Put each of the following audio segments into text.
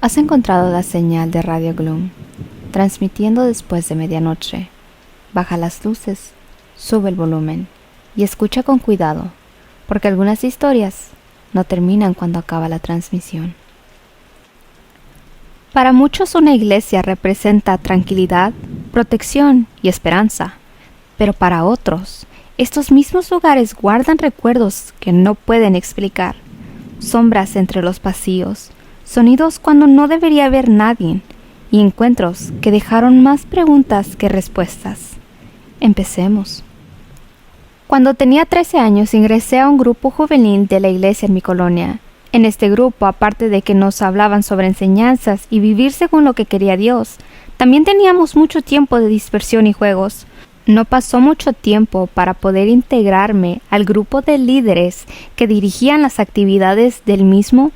Has encontrado la señal de Radio Gloom, transmitiendo después de medianoche. Baja las luces, sube el volumen y escucha con cuidado, porque algunas historias no terminan cuando acaba la transmisión. Para muchos una iglesia representa tranquilidad, protección y esperanza, pero para otros, estos mismos lugares guardan recuerdos que no pueden explicar, sombras entre los pasillos, sonidos cuando no debería haber nadie y encuentros que dejaron más preguntas que respuestas. Empecemos. Cuando tenía 13 años ingresé a un grupo juvenil de la iglesia en mi colonia. En este grupo, aparte de que nos hablaban sobre enseñanzas y vivir según lo que quería Dios, también teníamos mucho tiempo de dispersión y juegos. No pasó mucho tiempo para poder integrarme al grupo de líderes que dirigían las actividades del mismo.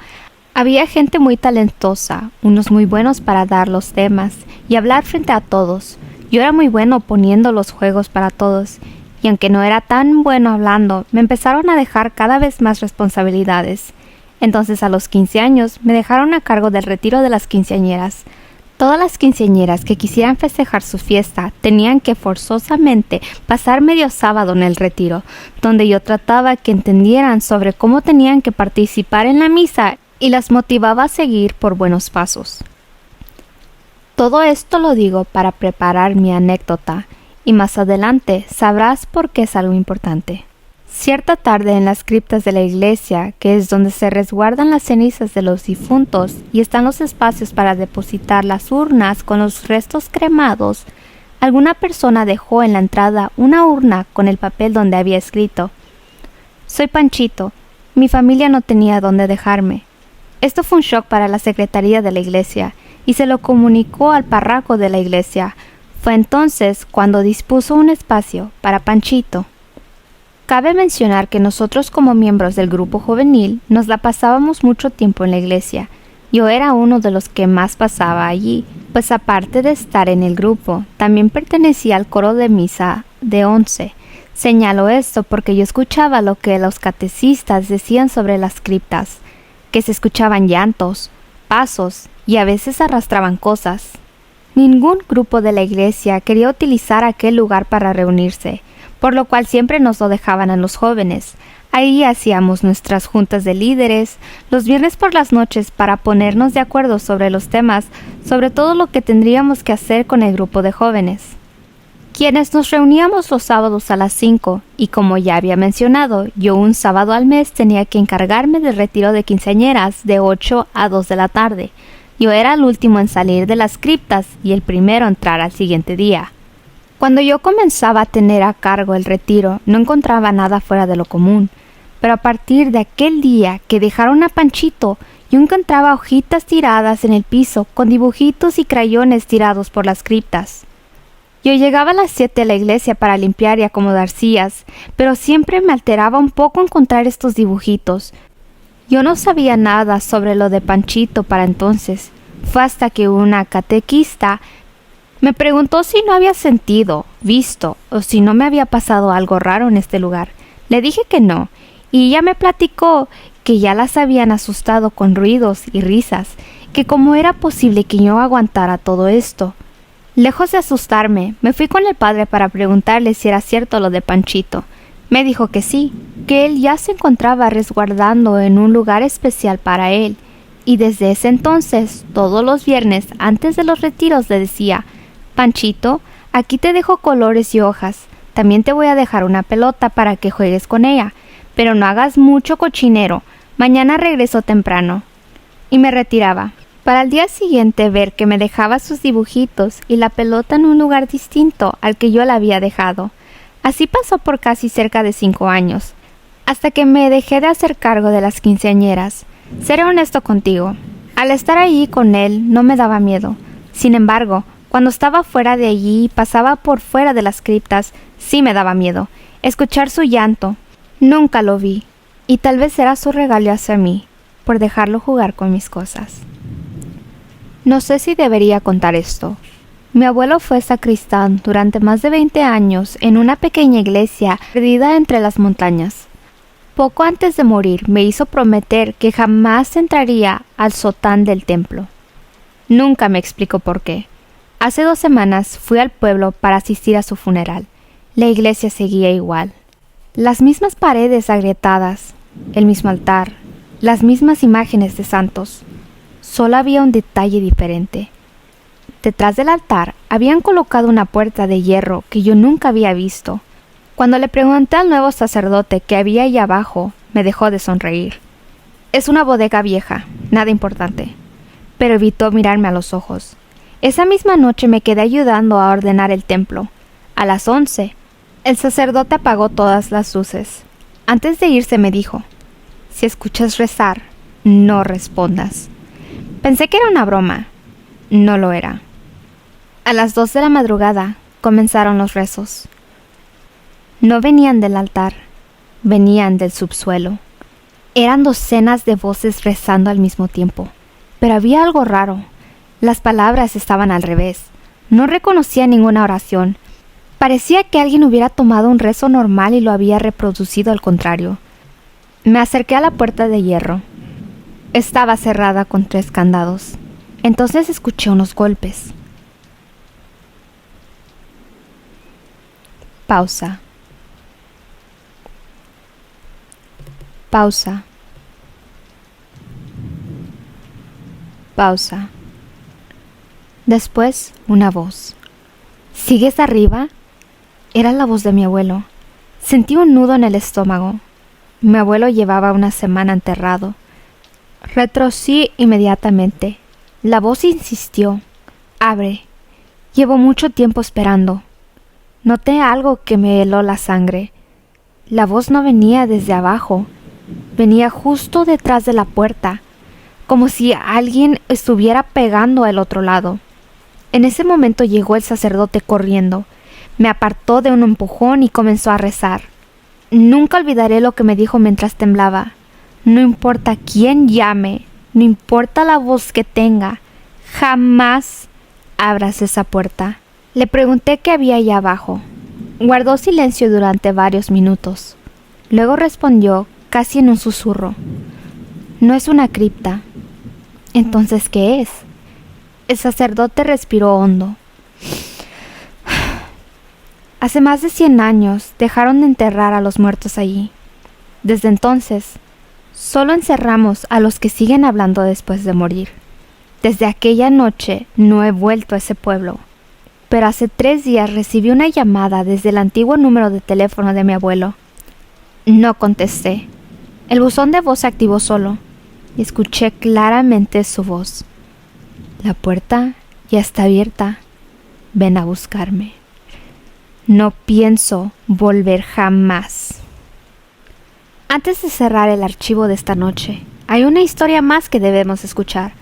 Había gente muy talentosa, unos muy buenos para dar los temas y hablar frente a todos. Yo era muy bueno poniendo los juegos para todos, y aunque no era tan bueno hablando, me empezaron a dejar cada vez más responsabilidades. Entonces a los 15 años me dejaron a cargo del retiro de las quinceañeras. Todas las quinceañeras que quisieran festejar su fiesta tenían que forzosamente pasar medio sábado en el retiro, donde yo trataba que entendieran sobre cómo tenían que participar en la misa y las motivaba a seguir por buenos pasos. Todo esto lo digo para preparar mi anécdota, y más adelante sabrás por qué es algo importante. Cierta tarde en las criptas de la iglesia, que es donde se resguardan las cenizas de los difuntos y están los espacios para depositar las urnas con los restos cremados, alguna persona dejó en la entrada una urna con el papel donde había escrito: «Soy Panchito, mi familia no tenía dónde dejarme». Esto fue un shock para la secretaría de la iglesia y se lo comunicó al párroco de la iglesia. Fue entonces cuando dispuso un espacio para Panchito. Cabe mencionar que nosotros como miembros del grupo juvenil nos la pasábamos mucho tiempo en la iglesia. Yo era uno de los que más pasaba allí, pues aparte de estar en el grupo, también pertenecía al coro de misa de 11. Señalo esto porque yo escuchaba lo que los catecistas decían sobre las criptas, que se escuchaban llantos, pasos y a veces arrastraban cosas. Ningún grupo de la iglesia quería utilizar aquel lugar para reunirse, por lo cual siempre nos lo dejaban a los jóvenes. Ahí hacíamos nuestras juntas de líderes los viernes por las noches para ponernos de acuerdo sobre los temas, sobre todo lo que tendríamos que hacer con el grupo de jóvenes. Quienes nos reuníamos los sábados a las 5, y como ya había mencionado, yo un sábado al mes tenía que encargarme del retiro de quinceañeras de 8 a 2 de la tarde. Yo era el último en salir de las criptas y el primero a entrar al siguiente día. Cuando yo comenzaba a tener a cargo el retiro, no encontraba nada fuera de lo común, pero a partir de aquel día que dejaron a Panchito, yo encontraba hojitas tiradas en el piso con dibujitos y crayones tirados por las criptas. Yo llegaba a las 7 a la iglesia para limpiar y acomodar sillas, pero siempre me alteraba un poco encontrar estos dibujitos. Yo no sabía nada sobre lo de Panchito para entonces. Fue hasta que una catequista me preguntó si no había sentido, visto o si no me había pasado algo raro en este lugar. Le dije que no, y ella me platicó que ya las habían asustado con ruidos y risas, que cómo era posible que yo aguantara todo esto. Lejos de asustarme, me fui con el padre para preguntarle si era cierto lo de Panchito. Me dijo que sí, que él ya se encontraba resguardando en un lugar especial para él, y desde ese entonces, todos los viernes antes de los retiros le decía: «Panchito, aquí te dejo colores y hojas, también te voy a dejar una pelota para que juegues con ella, pero no hagas mucho cochinero, mañana regreso temprano». Y me retiraba, para al día siguiente ver que me dejaba sus dibujitos y la pelota en un lugar distinto al que yo la había dejado. Así pasó por casi cerca de 5 años, hasta que me dejé de hacer cargo de las quinceañeras. Seré honesto contigo, al estar allí con él no me daba miedo. Sin embargo, cuando estaba fuera de allí y pasaba por fuera de las criptas, sí me daba miedo. Escuchar su llanto. Nunca lo vi, y tal vez era su regalo hacia mí, por dejarlo jugar con mis cosas. No sé si debería contar esto. Mi abuelo fue sacristán durante más de 20 años en una pequeña iglesia perdida entre las montañas. Poco antes de morir me hizo prometer que jamás entraría al sotán del templo. Nunca me explicó por qué. Hace 2 semanas fui al pueblo para asistir a su funeral. La iglesia seguía igual. Las mismas paredes agrietadas, el mismo altar, las mismas imágenes de santos. Solo había un detalle diferente. Detrás del altar habían colocado una puerta de hierro que yo nunca había visto. Cuando le pregunté al nuevo sacerdote qué había allá abajo, me dejó de sonreír. Es una bodega vieja, nada importante. Pero evitó mirarme a los ojos. Esa misma noche me quedé ayudando a ordenar el templo. A las 11, el sacerdote apagó todas las luces. Antes de irse me dijo: si escuchas rezar, no respondas. Pensé que era una broma. No lo era. A las 2 de la madrugada comenzaron los rezos. No venían del altar, venían del subsuelo. Eran docenas de voces rezando al mismo tiempo. Pero había algo raro. Las palabras estaban al revés. No reconocía ninguna oración. Parecía que alguien hubiera tomado un rezo normal y lo había reproducido al contrario. Me acerqué a la puerta de hierro. Estaba cerrada con 3 candados. Entonces escuché unos golpes. Pausa. Pausa. Pausa. Después, una voz. ¿Sigues arriba? Era la voz de mi abuelo. Sentí un nudo en el estómago. Mi abuelo llevaba una semana enterrado. Retrocí inmediatamente. La voz insistió. Abre. Llevo mucho tiempo esperando. Noté algo que me heló la sangre. La voz no venía desde abajo. Venía justo detrás de la puerta, como si alguien estuviera pegando al otro lado. En ese momento llegó el sacerdote corriendo. Me apartó de un empujón y comenzó a rezar. Nunca olvidaré lo que me dijo mientras temblaba. No importa quién llame, no importa la voz que tenga, jamás abras esa puerta. Le pregunté qué había allá abajo. Guardó silencio durante varios minutos. Luego respondió casi en un susurro: no es una cripta. ¿Entonces qué es? El sacerdote respiró hondo. Hace más de 100 años dejaron de enterrar a los muertos allí. Desde entonces, solo encerramos a los que siguen hablando después de morir. Desde aquella noche no he vuelto a ese pueblo. Pero hace 3 días recibí una llamada desde el antiguo número de teléfono de mi abuelo. No contesté. El buzón de voz se activó solo y escuché claramente su voz. La puerta ya está abierta. Ven a buscarme. No pienso volver jamás. Antes de cerrar el archivo de esta noche, hay una historia más que debemos escuchar.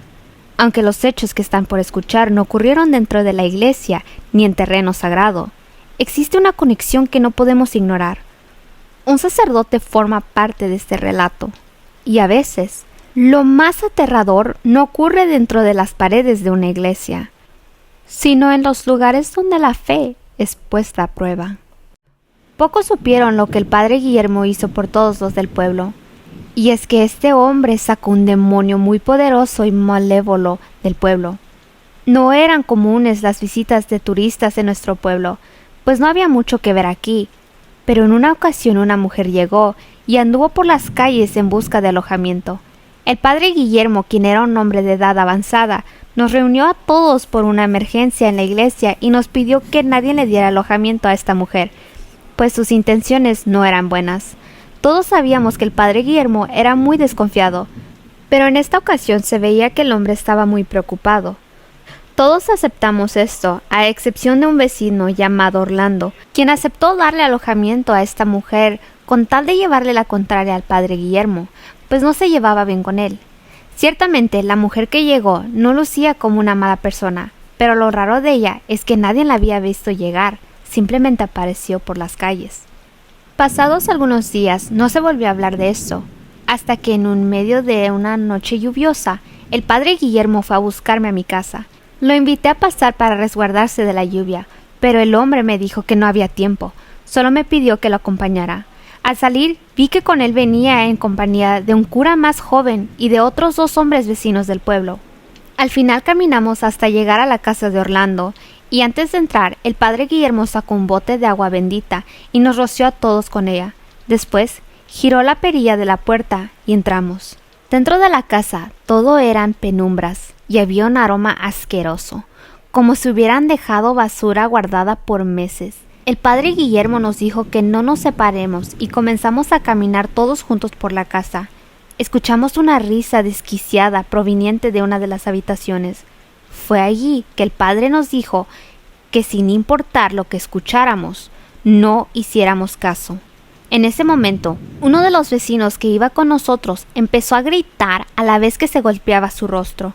Aunque los hechos que están por escuchar no ocurrieron dentro de la iglesia ni en terreno sagrado, existe una conexión que no podemos ignorar. Un sacerdote forma parte de este relato, y a veces, lo más aterrador no ocurre dentro de las paredes de una iglesia, sino en los lugares donde la fe es puesta a prueba. Pocos supieron lo que el padre Guillermo hizo por todos los del pueblo, y es que este hombre sacó un demonio muy poderoso y malévolo del pueblo. No eran comunes las visitas de turistas en nuestro pueblo, pues no había mucho que ver aquí, pero en una ocasión una mujer llegó y anduvo por las calles en busca de alojamiento. El padre Guillermo, quien era un hombre de edad avanzada, nos reunió a todos por una emergencia en la iglesia y nos pidió que nadie le diera alojamiento a esta mujer, pues sus intenciones no eran buenas. Todos sabíamos que el padre Guillermo era muy desconfiado, pero en esta ocasión se veía que el hombre estaba muy preocupado. Todos aceptamos esto, a excepción de un vecino llamado Orlando, quien aceptó darle alojamiento a esta mujer con tal de llevarle la contraria al padre Guillermo, pues no se llevaba bien con él. Ciertamente, la mujer que llegó no lucía como una mala persona, pero lo raro de ella es que nadie la había visto llegar, simplemente apareció por las calles. Pasados algunos días no se volvió a hablar de esto, hasta que en un medio de una noche lluviosa, el padre Guillermo fue a buscarme a mi casa. Lo invité a pasar para resguardarse de la lluvia, pero el hombre me dijo que no había tiempo, solo me pidió que lo acompañara. Al salir, vi que con él venía en compañía de un cura más joven y de otros 2 hombres vecinos del pueblo. Al final caminamos hasta llegar a la casa de Orlando, y antes de entrar, el padre Guillermo sacó un bote de agua bendita y nos roció a todos con ella. Después, giró la perilla de la puerta y entramos. Dentro de la casa todo eran penumbras y había un aroma asqueroso, como si hubieran dejado basura guardada por meses. El padre Guillermo nos dijo que no nos separemos y comenzamos a caminar todos juntos por la casa. Escuchamos una risa desquiciada proveniente de una de las habitaciones. Fue allí que el padre nos dijo que sin importar lo que escucháramos, no hiciéramos caso. En ese momento, uno de los vecinos que iba con nosotros empezó a gritar a la vez que se golpeaba su rostro.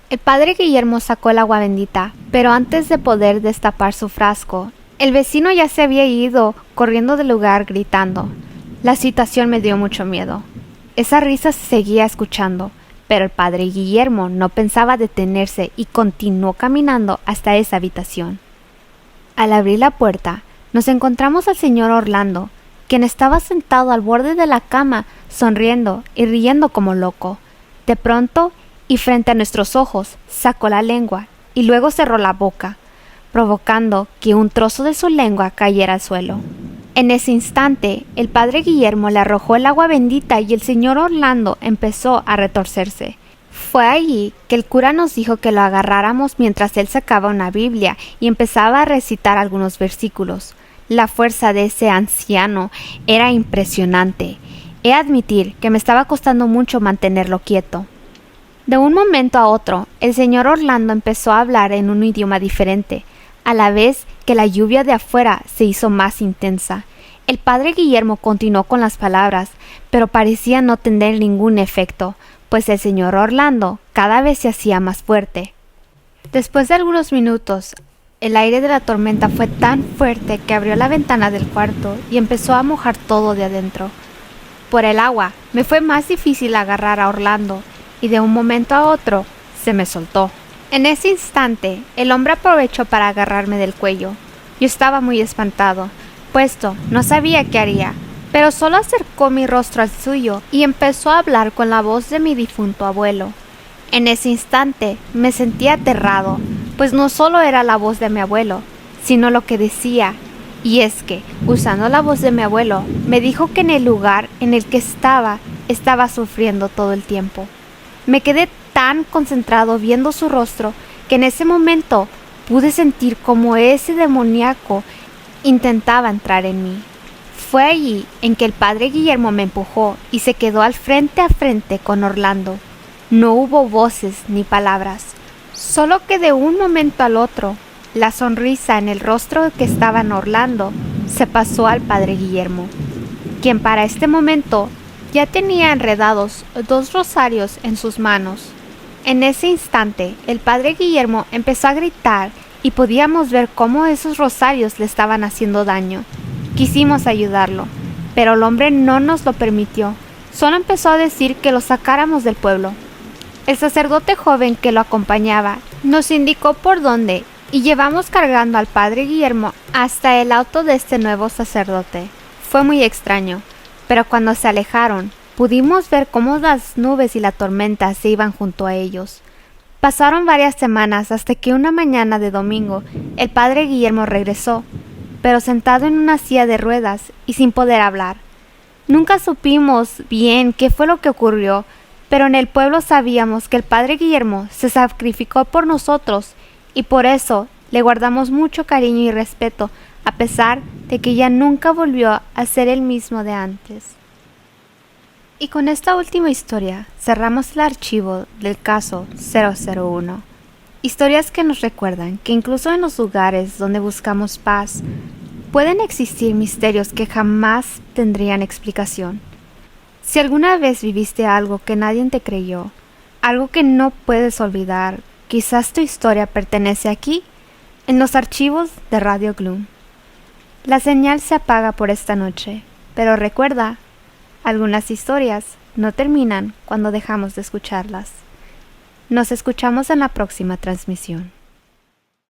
El padre Guillermo sacó el agua bendita, pero antes de poder destapar su frasco, el vecino ya se había ido corriendo del lugar gritando. La situación me dio mucho miedo. Esa risa se seguía escuchando, pero el padre Guillermo no pensaba detenerse y continuó caminando hasta esa habitación. Al abrir la puerta, nos encontramos al señor Orlando, quien estaba sentado al borde de la cama, sonriendo y riendo como loco. De pronto, y frente a nuestros ojos, sacó la lengua y luego cerró la boca, provocando que un trozo de su lengua cayera al suelo. En ese instante, el padre Guillermo le arrojó el agua bendita y el señor Orlando empezó a retorcerse. Fue allí que el cura nos dijo que lo agarráramos mientras él sacaba una Biblia y empezaba a recitar algunos versículos. La fuerza de ese anciano era impresionante. He de admitir que me estaba costando mucho mantenerlo quieto. De un momento a otro, el señor Orlando empezó a hablar en un idioma diferente, a la vez que la lluvia de afuera se hizo más intensa. El padre Guillermo continuó con las palabras, pero parecía no tener ningún efecto, pues el señor Orlando cada vez se hacía más fuerte. Después de algunos minutos, el aire de la tormenta fue tan fuerte que abrió la ventana del cuarto y empezó a mojar todo de adentro. Por el agua, me fue más difícil agarrar a Orlando, y de un momento a otro, se me soltó. En ese instante, el hombre aprovechó para agarrarme del cuello. Yo estaba muy espantado, puesto no sabía qué haría, pero solo acercó mi rostro al suyo y empezó a hablar con la voz de mi difunto abuelo. En ese instante me sentí aterrado, pues no solo era la voz de mi abuelo, sino lo que decía, y es que, usando la voz de mi abuelo, me dijo que en el lugar en el que estaba sufriendo todo el tiempo. Me quedé tan concentrado viendo su rostro que en ese momento pude sentir como ese demoníaco intentaba entrar en mí. Fue allí en que el padre Guillermo me empujó y se quedó al frente a frente con Orlando. No hubo voces ni palabras, solo que de un momento al otro, la sonrisa en el rostro que estaba en Orlando se pasó al padre Guillermo, quien para este momento ya tenía enredados 2 rosarios en sus manos. En ese instante, el padre Guillermo empezó a gritar y podíamos ver cómo esos rosarios le estaban haciendo daño. Quisimos ayudarlo, pero el hombre no nos lo permitió. Solo empezó a decir que lo sacáramos del pueblo. El sacerdote joven que lo acompañaba nos indicó por dónde y llevamos cargando al padre Guillermo hasta el auto de este nuevo sacerdote. Fue muy extraño, pero cuando se alejaron, pudimos ver cómo las nubes y la tormenta se iban junto a ellos. Pasaron varias semanas hasta que una mañana de domingo el padre Guillermo regresó, pero sentado en una silla de ruedas y sin poder hablar. Nunca supimos bien qué fue lo que ocurrió, pero en el pueblo sabíamos que el padre Guillermo se sacrificó por nosotros y por eso le guardamos mucho cariño y respeto, a pesar de que ya nunca volvió a ser el mismo de antes. Y con esta última historia cerramos el archivo del caso 001. Historias que nos recuerdan que incluso en los lugares donde buscamos paz, pueden existir misterios que jamás tendrían explicación. Si alguna vez viviste algo que nadie te creyó, algo que no puedes olvidar, quizás tu historia pertenece aquí, en los archivos de Radio Gloom. La señal se apaga por esta noche, pero recuerda, algunas historias no terminan cuando dejamos de escucharlas. Nos escuchamos en la próxima transmisión.